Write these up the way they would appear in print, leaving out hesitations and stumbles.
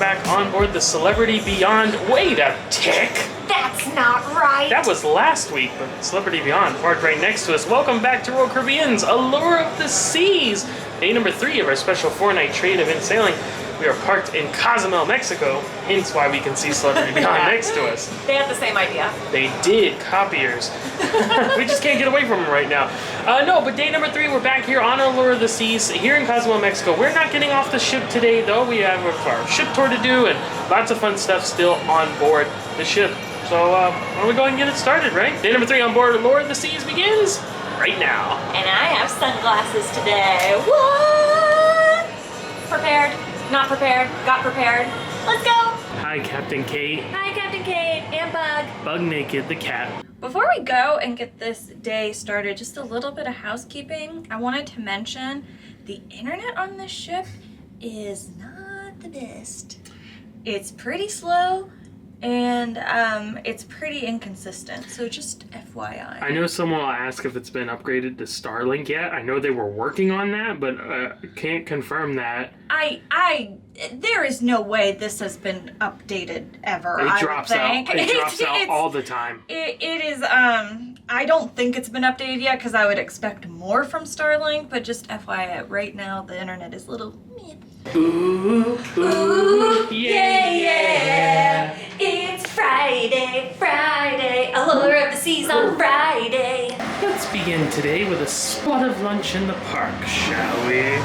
back on board the Celebrity Beyond. Wait a tick! That's not right. That was last week, but Celebrity Beyond parked right next to us. Welcome back to Royal Caribbean's Allure of the Seas. Day number 3 of our special 4-night trade event sailing. We are parked in Cozumel, Mexico, hence why we can see Celebrity Beyond next to us. They had the same idea. They did, copiers. We just can't get away from them right now. No, but day number 3, we're back here on Allure of the Seas, here in Cozumel, Mexico. We're not getting off the ship today, though. We have our ship tour to do and lots of fun stuff still on board the ship. So, why don't we go ahead and get it started, right? Day number 3 on board Allure of the Seas begins right now. And I have sunglasses today. What? Prepared, not prepared, got prepared. Let's go. Hi, Captain Kate. Hi, Captain Kate and Bug. Bug Naked, the cat. Before we go and get this day started, just a little bit of housekeeping. I wanted to mention the internet on this ship is not the best. It's pretty slow and it's pretty inconsistent, so just FYI. I know someone will ask if it's been upgraded to Starlink yet. I know they were working on that, but can't confirm that. There is no way this has been updated ever. It drops out. It drops out all the time. It is, I don't think it's been updated yet because I would expect more from Starlink, but just FYI, right now the internet is a little meh. Ooh, ooh, yeah, yeah. It's Friday, Friday, Allure of the Seas on Friday. Let's begin today with a spot of lunch in the park, shall we?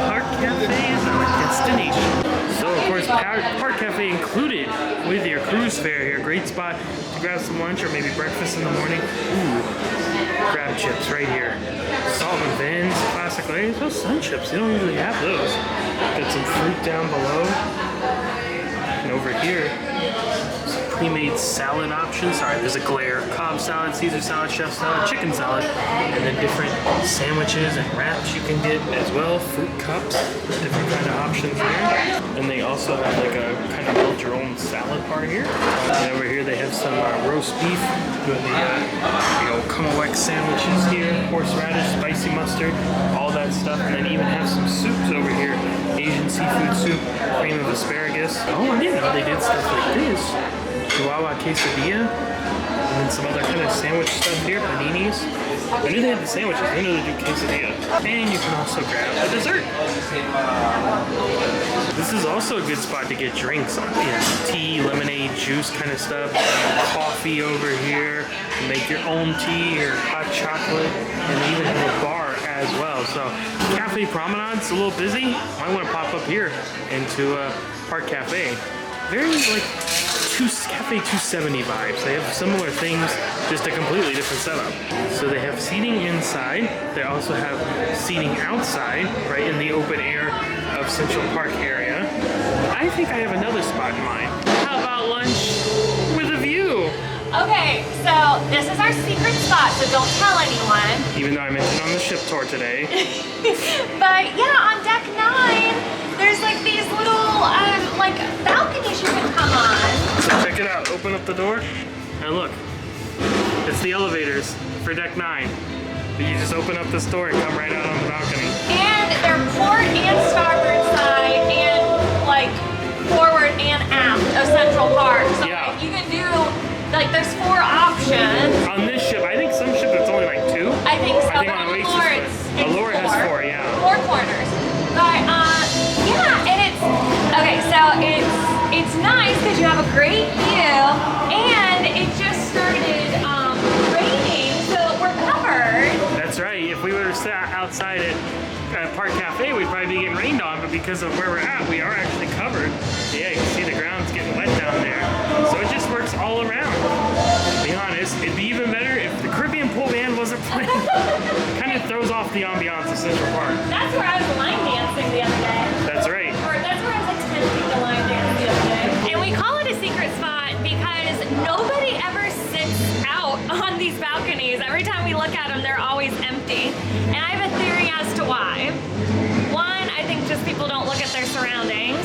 Park Cafe is our destination. So, of course, Park Cafe included with your cruise fare here. Great spot to grab some lunch or maybe breakfast in the morning. Ooh, crab chips right here. Salt and Vins, classic. Those sun chips, they don't usually have those. Got some fruit down below. And over here, some pre-made salad options. Sorry, there's a glare. Cobb salad, Caesar salad, chef salad, chicken salad, and then different sandwiches and wraps you can get as well. Fruit cups, different kind of options here. And they also have like a kind of build your own salad bar here. And over here they have some roast beef with the Cumberland sandwiches here, horseradish, spicy mustard, all that stuff. And then even have some soups over here. Asian seafood soup, cream of asparagus. Oh, I didn't know they did stuff like this. Chihuahua quesadilla, and then some other kind of sandwich stuff here, paninis. I knew they had the sandwiches, I didn't know they do quesadilla. And you can also grab a dessert. This is also a good spot to get drinks on. Tea, lemonade, juice kind of stuff. Coffee over here. Make your own tea or hot chocolate. And they even have a bar as well. So Cafe Promenade's a little busy. Might want to pop up here into Park Cafe. Very like Cafe 270 vibes. They have similar things, just a completely different setup. So they have seating inside. They also have seating outside, right in the open air of Central Park area. I think I have another spot in mind. How about lunch with a view? Okay, so this is our secret spot, so don't tell anyone. Even though I mentioned on the ship tour today. But yeah, on deck 9, there's like these little like balconies you can come on. So check it out. Open up the door and look. It's the elevators for deck 9. You just open up this door and come right out on the balcony. And they're port and starboard side and like forward and aft of Central Park. So yeah. you can do like there's 4 options. On this ship, I think some ship it's only like 2. I think so. I think but on Allure, Oasis, it's Allure has 4, yeah. 4 corners. But yeah, and it's okay. So it's nice because you have a great view, and it just started raining, so we're covered. That's right. If we would have sat outside at Park Cafe, we'd probably be getting rained on, but because of where we're at, we are actually covered. Yeah, you can see the ground's getting wet down there. So it just works all around. To be honest, it'd be even better if the Caribbean Pool Band wasn't playing. Kind of throws off the ambiance of Central Park. That's where I was line dancing the other day. That's right. Or that's where I was attempting to line dance the other day. And we call it a secret spot because nobody ever sits out on these balconies. Every time we look at them, they're always empty. And I have a theory as to why. One, I think just people don't look at their surroundings.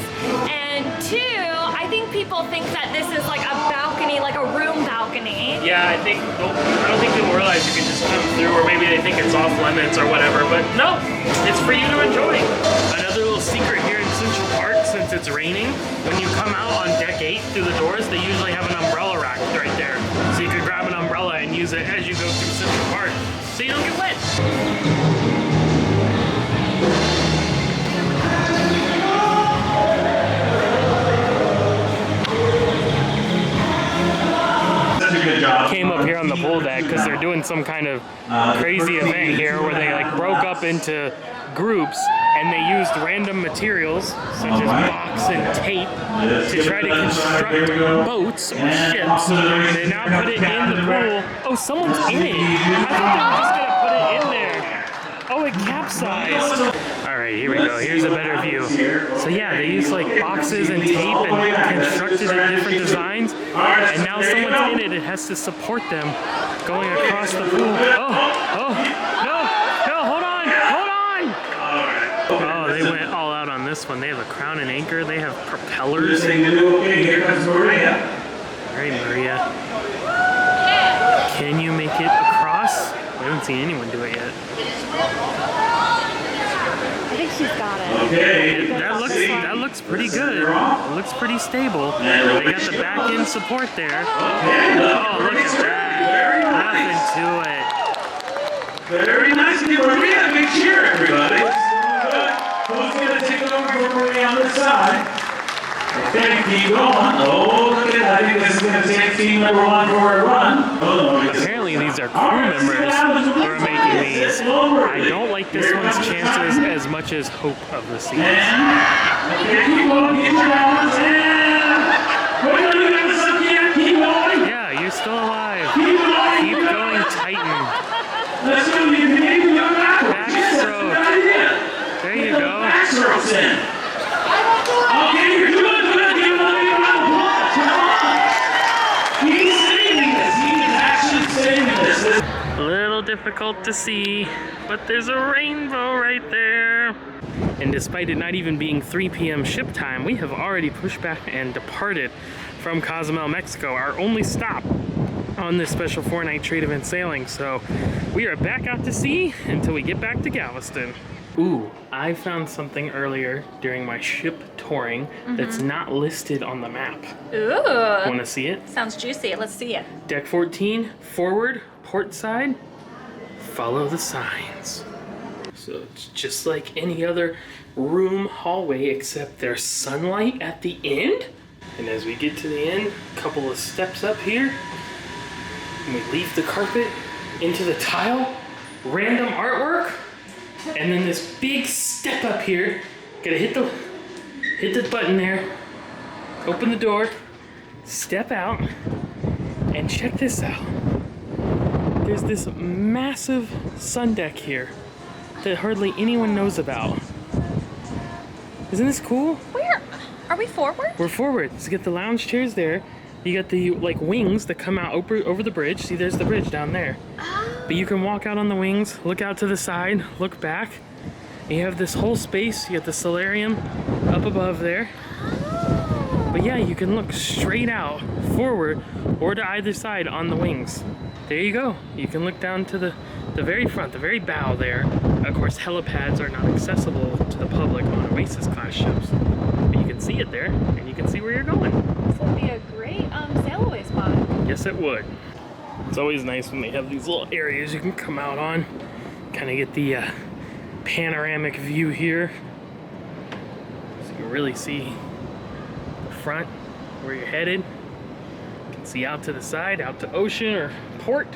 And 2, I think people think that this is like a balcony, like a room balcony. funny. Yeah, I don't think people realize you can just come through, or maybe they think it's off limits or whatever, but no, it's for you to enjoy. Another little secret here in Central Park, since it's raining, when you come out on deck 8 through the doors, they usually have an umbrella rack right there. So you can grab an umbrella and use it as you go through Central Park, so you don't get wet. Good job. Came up here on the pool deck because they're doing some kind of crazy event here where they like broke up into groups and they used random materials such as box and tape to try to construct boats or ships. They now put it in the pool. Oh, someone's in it. I thought they were just gonna put it in there. Oh, it capsized. All right, here we go. Here's a better view. So yeah, they used like boxes and tape and constructed it different designs. And now someone's in it. It has to support them going across the pool. Oh, no, hold on. Oh, they went all out on this one. They have a crown and anchor. They have propellers. Okay, here comes Maria. All right, Maria. Can you make it across? I haven't seen anyone do it yet. I think she's got it. Okay. That looks pretty good. It looks pretty stable. They got the back end support there. Oh, look at that. Nothing to it. Very nice. Give Maria a big cheer, everybody. Who's going to take over for Maria on this side? Okay, keep going. Oh, look at that. I think this is going to take team number 1 for a run. Apparently these are crew members who are making these. I don't like this one's chances as much as Hope of the Seas. Okay, keep going. Keep your balance. Keep going. Yeah, you're still alive. Keep going. Keep going, Titan. Let's go. You can go backwards. Backstroke. There you go. Backstrokes in. Okay, you're doing good. Give him a round of applause. Come on. He's saving this. He is actually saving this. A little difficult to see, but there's a rainbow right there. And despite it not even being 3 p.m. ship time, we have already pushed back and departed from Cozumel, Mexico, our only stop on this special 4-night trade event sailing. So we are back out to sea until we get back to Galveston. Ooh, I found something earlier during my ship touring that's not listed on the map. Ooh. Want to see it? Sounds juicy. Let's see it. Deck 14, forward, port side, follow the signs. So it's just like any other room hallway, except there's sunlight at the end. And as we get to the end, a couple of steps up here, and we leave the carpet into the tile, random artwork, and then this big step up here. Gotta hit the button there, open the door, step out, and check this out. There's this massive sun deck here that hardly anyone knows about. Isn't this cool? Where? Are we forward? We're forward. So you get the lounge chairs there. You got the like wings that come out over the bridge. See, there's the bridge down there. Oh. But you can walk out on the wings, look out to the side, look back. And you have this whole space. You got the solarium up above there. But yeah, you can look straight out, forward, or to either side on the wings. There you go. You can look down to the very front, the very bow there. Of course, helipads are not accessible to the public on Oasis class ships. But you can see it there, and you can see where you're going. This would be a great sail away spot. Yes, it would. It's always nice when they have these little areas you can come out on. Kind of get the panoramic view here. So you can really see the front, where you're headed. You can see out to the side, out to ocean or port.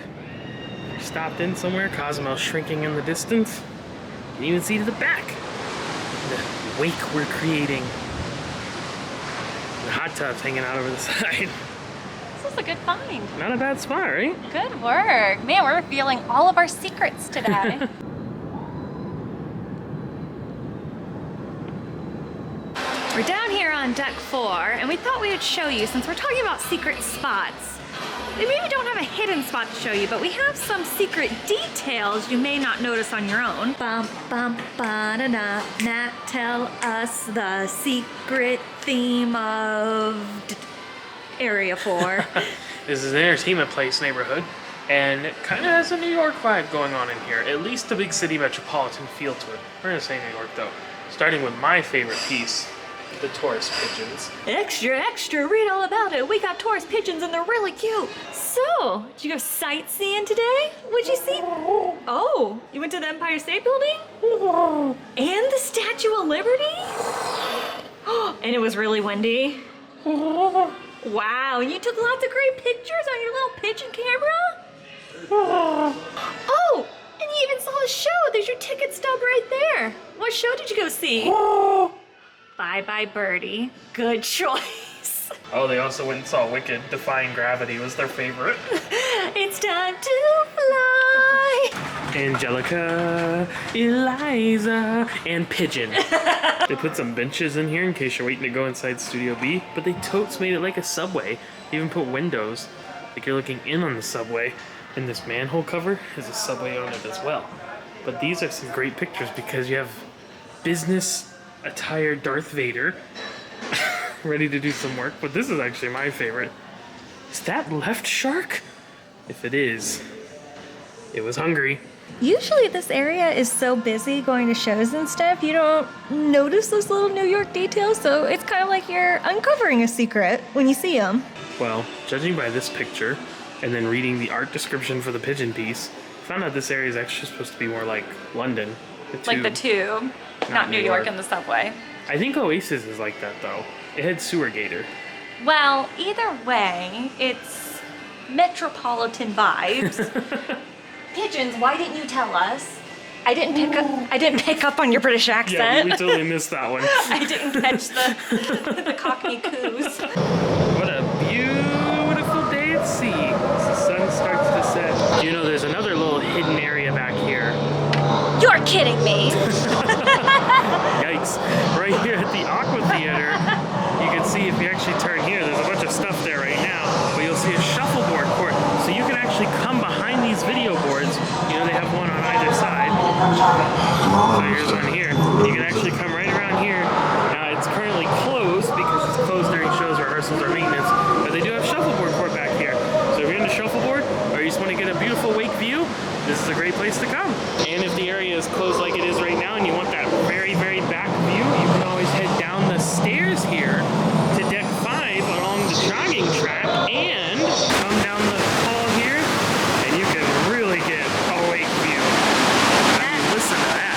If you're stopped in somewhere, Cozumel's shrinking in the distance. You can even see to the back. The wake we're creating. The hot tub's hanging out over the side. This is a good find. Not a bad spot, right? Good work. Man, we're revealing all of our secrets today. We're down here on deck 4, and we thought we would show you, since we're talking about secret spots. We maybe don't have a hidden spot to show you, but we have some secret details you may not notice on your own. Bum, bum, ba-da-da. Matt, tell us the secret theme of Area 4. This is an entertainment place neighborhood, and it kind of has a New York vibe going on in here. At least a big city metropolitan feel to it. We're gonna say New York though. Starting with my favorite piece, the tourist pigeons. Extra, extra, read all about it. We got tourist pigeons and they're really cute. So, did you go sightseeing today? What'd you see? Oh, you went to the Empire State Building? And the Statue of Liberty? And it was really windy? Wow, and you took lots of great pictures on your little pigeon camera? Oh, and you even saw the show. There's your ticket stub right there. What show did you go see? Bye Bye Birdie. Good choice. Oh, they also went and saw Wicked. Defying Gravity was their favorite. It's time to fly. Angelica, Eliza, and Pigeon. They put some benches in here in case you're waiting to go inside Studio B, but they totes made it like a subway. They even put windows, like you're looking in on the subway. And this manhole cover has a subway on it as well. But these are some great pictures because you have business attired Darth Vader ready to do some work. But this is actually my favorite. Is that left shark? If it is, it was hungry. Usually this area is so busy going to shows and stuff, you don't notice those little New York details, so it's kind of like you're uncovering a secret when you see them. Well, judging by this picture, and then reading the art description for the pigeon piece, I found out this area is actually supposed to be more like London. Like the Tube, not New York and the subway. I think Oasis is like that though. It had sewer gator. Well, either way, it's metropolitan vibes. Pigeons, why didn't you tell us? I didn't pick up on your British Yeah, accent. we totally missed that one. I didn't catch the Cockney coos. What a beautiful day at sea as the sun starts to set. You know, there's another little hidden area back here. You're kidding me. Yikes. Right here at the AquaTheater, you can see if you actually turn here, there's a bunch of stuff there right now, but you'll see a shuffleboard court. So you can actually come behind these video boards. You know, they have one on either side. So here's one here. You can actually come right around here. Now, it's currently closed because it's closed during shows, rehearsals, or maintenance, but they do have shuffleboard court back here. So if you're into shuffleboard, or you just want to get a beautiful wake view, this is a great place to come. And if the area is closed like it is right now and you want that very, very back view, you can always head down the stairs here to deck 5 along the jogging track and come down the hall here and you can really get a wake view. I mean, listen to that.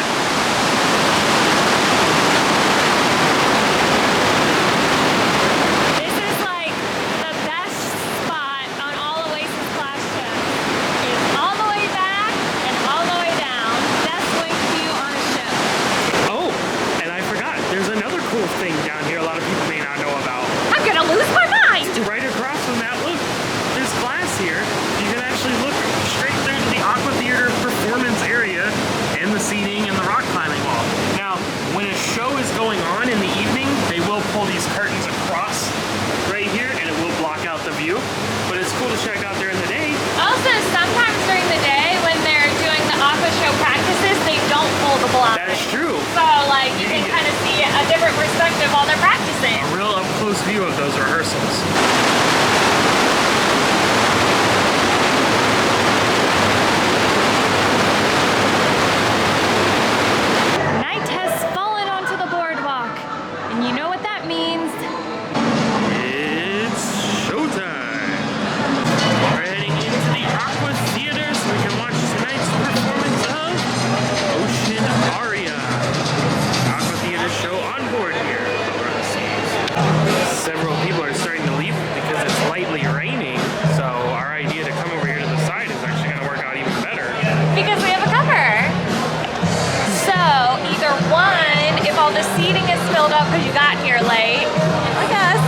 This is like the best spot on all Oasis class ships. It's all the way back and all the way down. Best wake view on a ship. Oh, and I forgot, there's another cool thing down here a lot of people may not know about. I'm gonna lose my mind. Right across from that, look, there's glass here. You can actually look straight through to the AquaTheater performance area and the seating and the rock climbing wall. Now, when a show is going on in the evening, they will pull these curtains across right here and it will block out the view. But it's cool to check out there in the day. Also, sometimes during the day when they're doing the AquaShow practices, they don't pull the blinds. That is true. So, like, you can kind of see a different perspective while they're practicing. A real up-close view of those rehearsals. Night has fallen onto the boardwalk. And you know what that means? It's showtime. We're heading into the AquaTheater so we can watch tonight's performance of Oceanaria. AquaTheater show Onboard here over the seas. Several people are starting to leave because it's lightly raining, so our idea to come over here to the side is actually going to work out even better. Because we have a cover. So, either one, if all the seating is filled up because you got here late, I guess,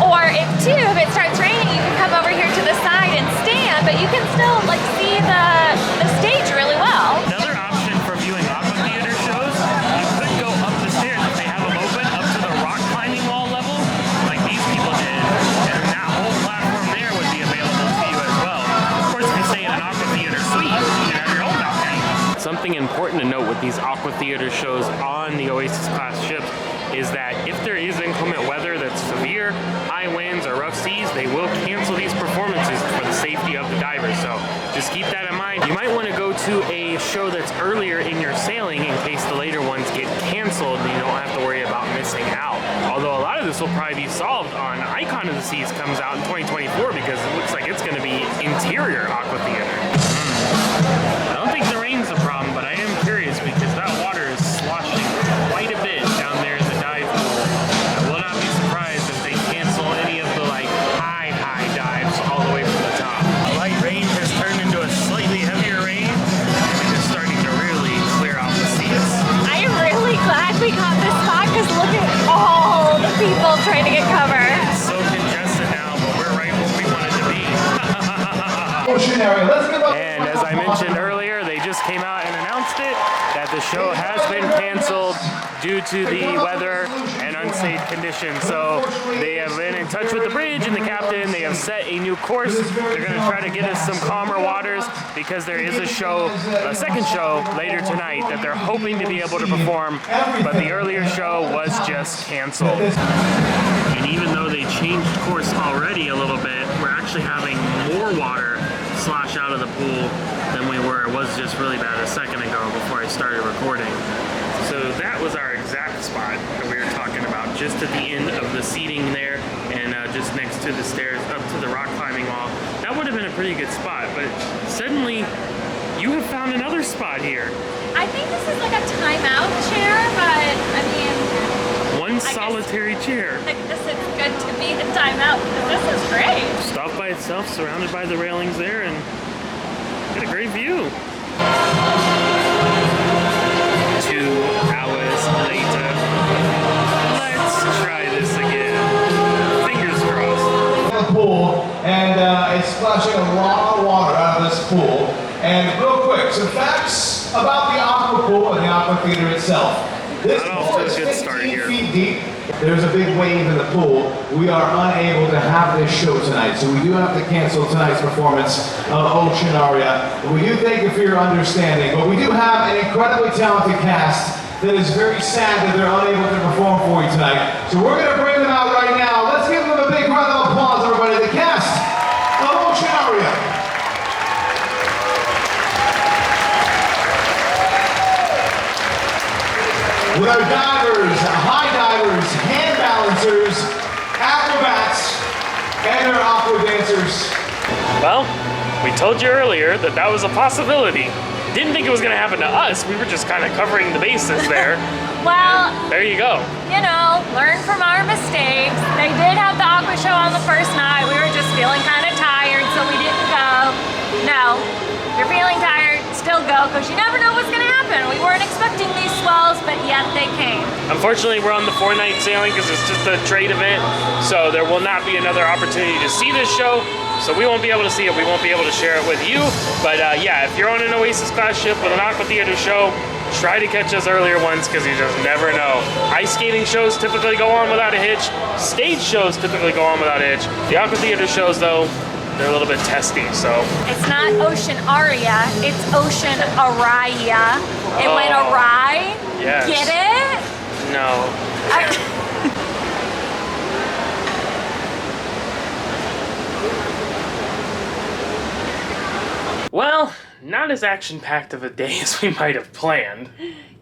or if two, if it starts raining, you can come over here to the side and stand, but you can still, like, see the stage really well. Another option for viewing AquaTheater shows, you could go up the stairs if they have them open up to the rock climbing wall level, like these people did, and that whole platform there would be available to you as well. Of course, if you stay in an AquaTheater suite, you can have your own balcony. Something important to note with these AquaTheater shows on the Oasis class ships is that if there is inclement weather that's severe, high winds or rough seas, they will cancel these performances for the safety of the divers. So just keep that in mind. You might want to go to a show that's earlier in your sailing in case the later ones get canceled and you don't have to worry about missing out. Although a lot of this will probably be solved on Icon of the Seas comes out in 2024 because it looks like it's going to be interior AquaTheater. I don't think the rain's the problem, but I am curious because that water is sloshing quite a bit down there in the dive pool. I will not be surprised if they cancel any of the high dives all the way from the top. A light rain has turned into a slightly heavier rain, and it is starting to really clear out the seas. I am really glad we got this spot because look at all the people trying to get cover. It's so congested now, but we're right where we wanted to be. Oceanaria, let's give up. And as I mentioned earlier, they just came out and announced it that the show has been canceled due to the weather and unsafe conditions. So they have been in touch with the bridge and the captain. They have set a new course. They're going to try to get us some calmer waters because there is a show, a second show later tonight that they're hoping to be able to perform, but the earlier show was just canceled. And even though they changed course already a little bit, we're actually having more water slosh out of the pool than we were. It was just really bad a second ago before I started recording. So that was our exact spot that we were talking about, just at the end of the seating there and just next to the stairs up to the rock climbing wall. That would have been a pretty good spot, but suddenly you have found another spot here. I think this is like a timeout chair, but I mean, One solitary chair. I guess it's good to be a timeout because this is great. Stopped by itself, surrounded by the railings there, and got a great view. 2 hours later. Let's try this again. Fingers crossed. The pool, and it's splashing a lot of water out of this pool. And real quick, some facts about the aqua pool and the AquaTheater itself. This Not off pool to a is good 15 start here. feet deep. There's a big wave in the pool. We are unable to have this show tonight, so we do have to cancel tonight's performance of Oceanaria. We do thank you for your understanding, but we do have an incredibly talented cast that is very sad that they're unable to perform for you tonight. So we're going to bring them out right now. Let's give them a big round of applause, everybody. The cast of Oceanaria. With our divers, high divers, hand balancers, acrobats, and our aqua dancers. Well, we told you earlier that that was a possibility. Didn't think it was going to happen to us. We were just kind of covering the bases there. Well, There you go. you know, learn from our mistakes. They did have the AquaShow on the first night. We were just feeling kind of tired, so we didn't go. No, if you're feeling tired, still go, because you never know what's going to happen. We weren't expecting these swells, but yet they came. Unfortunately, we're on the 4-night sailing because it's just a trade event, so there will not be another opportunity to see this show. So we won't be able to see it. We won't be able to share it with you. But yeah, if you're on an Oasis class ship with an AquaTheater show, try to catch those earlier ones because you just never know. Ice skating shows typically go on without a hitch. Stage shows typically go on without a hitch. The AquaTheater shows, though, they're a little bit testy, so. It's not Oceanaria, it's Oceanaria. It went awry. Yes. Get it? No. Well, not as action-packed of a day as we might have planned,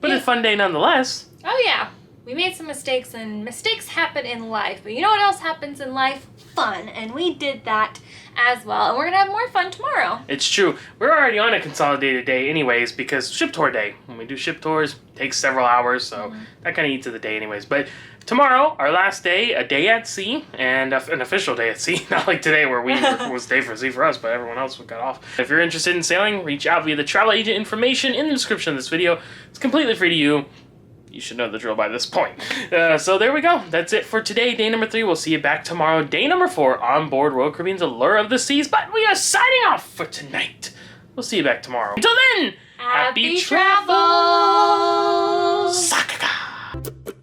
but a fun day nonetheless. Oh yeah, we made some mistakes, and mistakes happen in life, but you know what else happens in life? Fun, and we did that as well, and we're gonna have more fun tomorrow. It's true. We're already on a consolidated day anyways because ship tour day. When we do ship tours, it takes several hours, so that kind of eats of the day anyways. But tomorrow, our last day, a day at sea, and an official day at sea. Not like today where it was day for sea for us, but everyone else got off. If you're interested in sailing, reach out via the travel agent information in the description of this video. It's completely free to you. You should know the drill by this point. So there we go. That's it for today, day number 3. We'll see you back tomorrow, day number 4, on board Royal Caribbean's Allure of the Seas. But we are signing off for tonight. We'll see you back tomorrow. Until then, happy travels! Sakaka!